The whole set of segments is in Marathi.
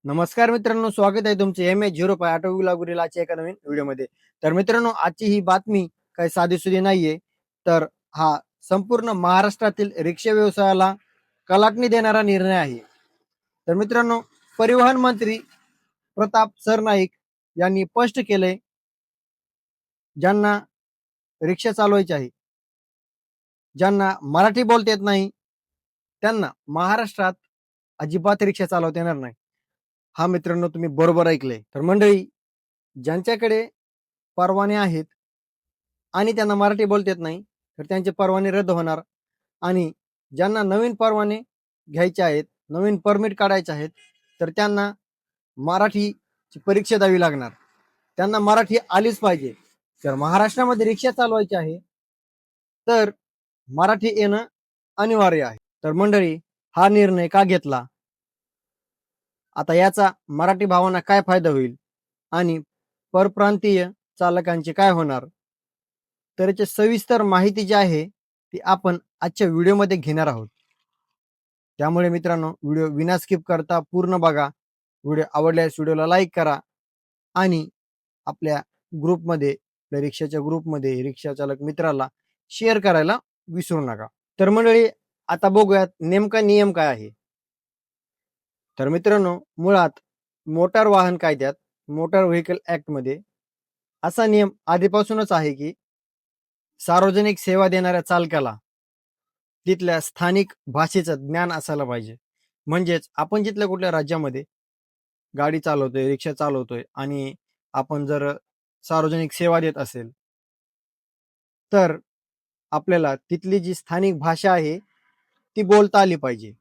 नमस्कार मित्रांनो, स्वागत आहे तुमचे MH05 ऑटो व्लॉगरीलाच्या एका नवीन व्हिडिओमध्ये. तर मित्रांनो, आजची ही बातमी काही साधीसुधी नाहीये. तर हा संपूर्ण महाराष्ट्रातील रिक्षा व्यवसायाला कलाटणी देणारा निर्णय आहे. तर मित्रांनो, परिवहन मंत्री प्रताप सरनाईक यांनी स्पष्ट केले, ज्यांना रिक्षा चालवायची आहे, ज्यांना मराठी बोलता येत नाही, त्यांना महाराष्ट्रात अजिबात रिक्षा चालवता येणार नाही. हा मित्रांनो, तुम्ही बरोबर ऐकले. तर मंडळी, ज्यांच्याकडे परवाने आहेत आणि त्यांना मराठी बोलता येत नाही, तर त्यांचे परवाने रद्द होणार. आणि ज्यांना नवीन परवाने घ्यायचे आहेत, नवीन परमिट काढायचे आहेत, तर त्यांना मराठीची परीक्षा द्यावी लागणार. त्यांना मराठी आलीच पाहिजे. तर महाराष्ट्रामध्ये रिक्षा चालवायची आहे, तर मराठी येणं अनिवार्य आहे. तर मंडळी, हा निर्णय का घेतला, आता याचा मराठी भावांना काय फायदा होईल आणि परप्रांतीय चालकांचे काय होणार, तर याची सविस्तर माहिती जी आहे ती आपण आजच्या व्हिडिओमध्ये घेणार आहोत. त्यामुळे मित्रांनो, व्हिडिओ विना स्किप करता पूर्ण बघा. व्हिडिओ आवडल्यास व्हिडिओला लाईक करा आणि आपल्या ग्रुपमध्ये, आपल्या रिक्षाच्या ग्रुपमध्ये रिक्षा चालक मित्राला शेअर करायला विसरू नका. तर मंडळी, आता बघूयात नेमका नियम काय आहे. तर मित्रांनो, मुळात मोटार वाहन कायद्यात, मोटार व्हेकल ऍक्ट मध्ये असा नियम आधीपासूनच आहे की सार्वजनिक सेवा देणाऱ्या चालकाला तिथल्या स्थानिक भाषेचं ज्ञान असायला पाहिजे. म्हणजेच आपण जिथल्या कुठल्या राज्यामध्ये गाडी चालवतोय, रिक्षा चालवतोय आणि आपण जर सार्वजनिक सेवा देत असेल, तर आपल्याला तिथली जी स्थानिक भाषा आहे ती बोलता आली पाहिजे.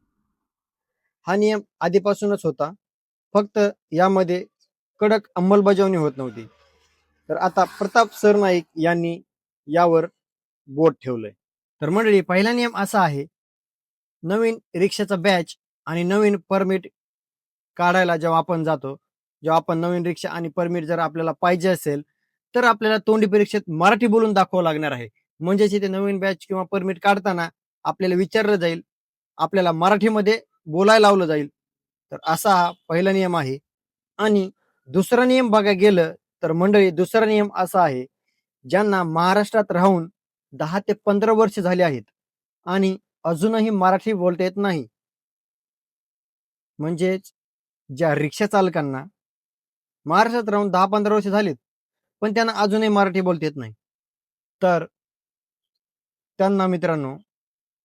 हा नियम आधीपासूनच होता, फक्त यामध्ये कडक अंमलबजावणी होत नव्हती. तर आता प्रताप सरनाईक यांनी यावर बोट ठेवलंय. तर मंडळी, पहिला नियम असा आहे, नवीन रिक्षाचा बॅच आणि नवीन परमिट काढायला जेव्हा आपण जातो, जेव्हा आपण नवीन रिक्षा आणि परमिट जर आपल्याला पाहिजे असेल, तर आपल्याला तोंडी परीक्षेत मराठी बोलून दाखवावं लागणार आहे. म्हणजेच इथे नवीन बॅच किंवा परमिट काढताना आपल्याला विचारलं जाईल, आपल्याला मराठीमध्ये बोलायला लावलं जाईल. तर असा हा पहिला नियम आहे. आणि दुसरा नियम बघायला गेलं तर मंडळी, दुसरा नियम असा आहे, ज्यांना महाराष्ट्रात राहून 10 ते 15 वर्ष झाले आहेत आणि अजूनही मराठी बोलता येत नाही, म्हणजेच ज्या रिक्षा चालकांना महाराष्ट्रात राहून 10-15 वर्ष झालीत, पण त्यांना अजूनही मराठी बोलता येत नाही, तर त्यांना मित्रांनो,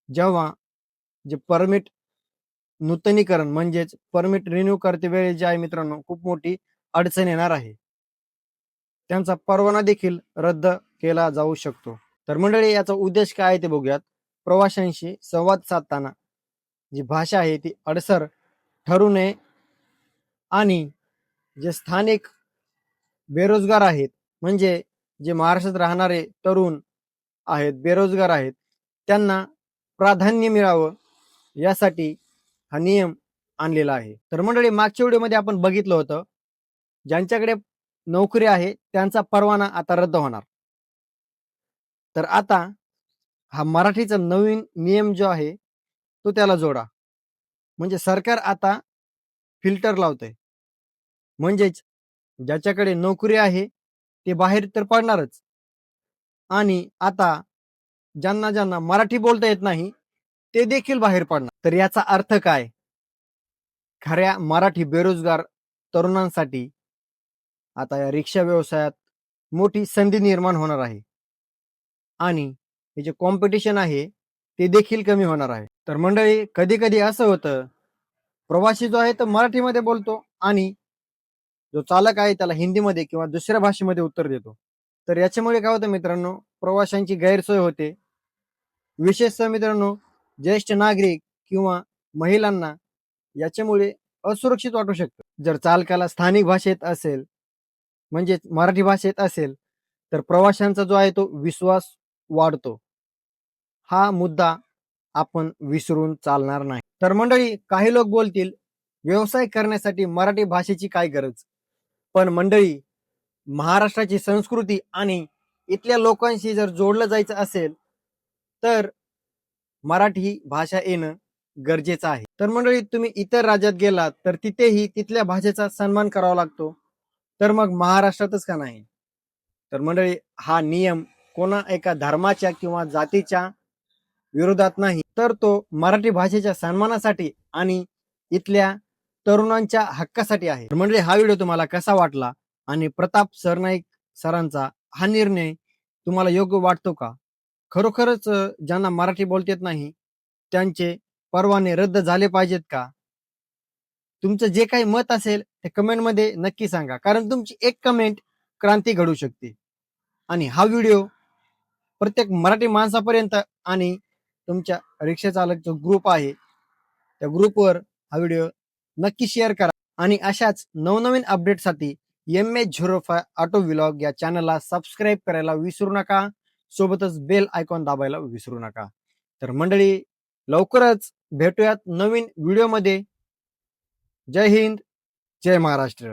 जेव्हा जे परमिट नूतनीकरण म्हणजेच परमिट रिन्यू करते वेळी जे आहे मित्रांनो, खूप मोठी अडचण येणार आहे. त्यांचा परवाना देखील रद्द केला जाऊ शकतो. तर मंडळी, याचा उद्देश काय आहे ते बघूयात. प्रवाशांशी संवाद साधताना जी भाषा आहे ती अडसर ठरू नये आणि जे स्थानिक बेरोजगार आहेत, म्हणजे जे महाराष्ट्रात राहणारे तरुण आहेत, बेरोजगार आहेत, त्यांना प्राधान्य मिळावं यासाठी हा नियम आणलेला आहे. तर मंडळी, मागच्या व्हिडिओमध्ये आपण बघितलं होतं, ज्यांच्याकडे नोकरी आहे त्यांचा परवाना आता रद्द होणार. तर आता हा मराठीचा नवीन नियम जो आहे तो त्याला जोडा. म्हणजे सरकार आता फिल्टर लावतंय. म्हणजेच ज्याच्याकडे नोकरी आहे ते बाहेर तर पडणारच, आणि आता ज्यांना ज्यांना मराठी बोलता येत नाही ते देखील बाहेर पडणार. तर याचा अर्थ काय, खऱ्या मराठी बेरोजगार तरुणांसाठी आता या रिक्षा व्यवसायात मोठी संधी निर्माण होणार आहे आणि हे जे कॉम्पिटिशन आहे ते देखील कमी होणार आहे. तर मंडळी, कधी कधी असं होतं, प्रवासी जो आहे तो मराठीमध्ये बोलतो आणि जो चालक आहे त्याला हिंदीमध्ये किंवा दुसऱ्या भाषेमध्ये उत्तर देतो. तर याच्यामुळे काय होतं मित्रांनो, प्रवाशांची गैरसोय होते. विशेषतः मित्रांनो, ज्येष्ठ नागरिक किंवा महिलांना याच्यामुळे असुरक्षित वाटू शकतं. जर चालकाला स्थानिक भाषेत असेल, म्हणजेच मराठी भाषेत असेल, तर प्रवाशांचा जो आहे तो विश्वास वाढतो. हा मुद्दा आपण विसरून चालणार नाही. तर मंडळी, काही लोक बोलतील, व्यवसाय करण्यासाठी मराठी भाषेची काय गरज. पण मंडळी, महाराष्ट्राची संस्कृती आणि इथल्या लोकांशी जर जोडलं जायचं असेल, तर मराठी भाषा येणं गरजेचं आहे. तर मंडळी, तुम्ही इतर राज्यात गेलात तर तिथेही तिथल्या भाषेचा सन्मान करावा लागतो. तर मग महाराष्ट्रातच का नाही? तर मंडळी, हा नियम कोणा एका धर्माच्या किंवा जातीच्या विरोधात नाही, तर तो मराठी भाषेच्या सन्मानासाठी आणि इथल्या तरुणांच्या हक्कासाठी आहे. तर मंडळी, हा व्हिडिओ तुम्हाला कसा वाटला आणि प्रताप सरनाईक सरांचा हा निर्णय तुम्हाला योग्य वाटतो का? खरोखरच ज्यांना मराठी बोलता येत नाही त्यांचे परवाने रद्द झाले पाहिजेत का? तुमचं जे काही मत असेल ते कमेंटमध्ये नक्की सांगा, कारण तुमची एक कमेंट क्रांती घडू शकते. आणि हा व्हिडिओ प्रत्येक मराठी माणसापर्यंत आणि तुमच्या रिक्षा चालक जो ग्रुप आहे त्या ग्रुपवर हा व्हिडिओ नक्की शेअर करा. आणि अशाच नवनवीन अपडेटसाठी MH05 ऑटो व्लॉग या चॅनलला सबस्क्राईब करायला विसरू नका. सोबतच बेल आयकॉन दाबायला विसरू नका. तर मंडळी, लवकरच भेटूयात नवीन व्हिडिओमध्ये. जय हिंद, जय महाराष्ट्र.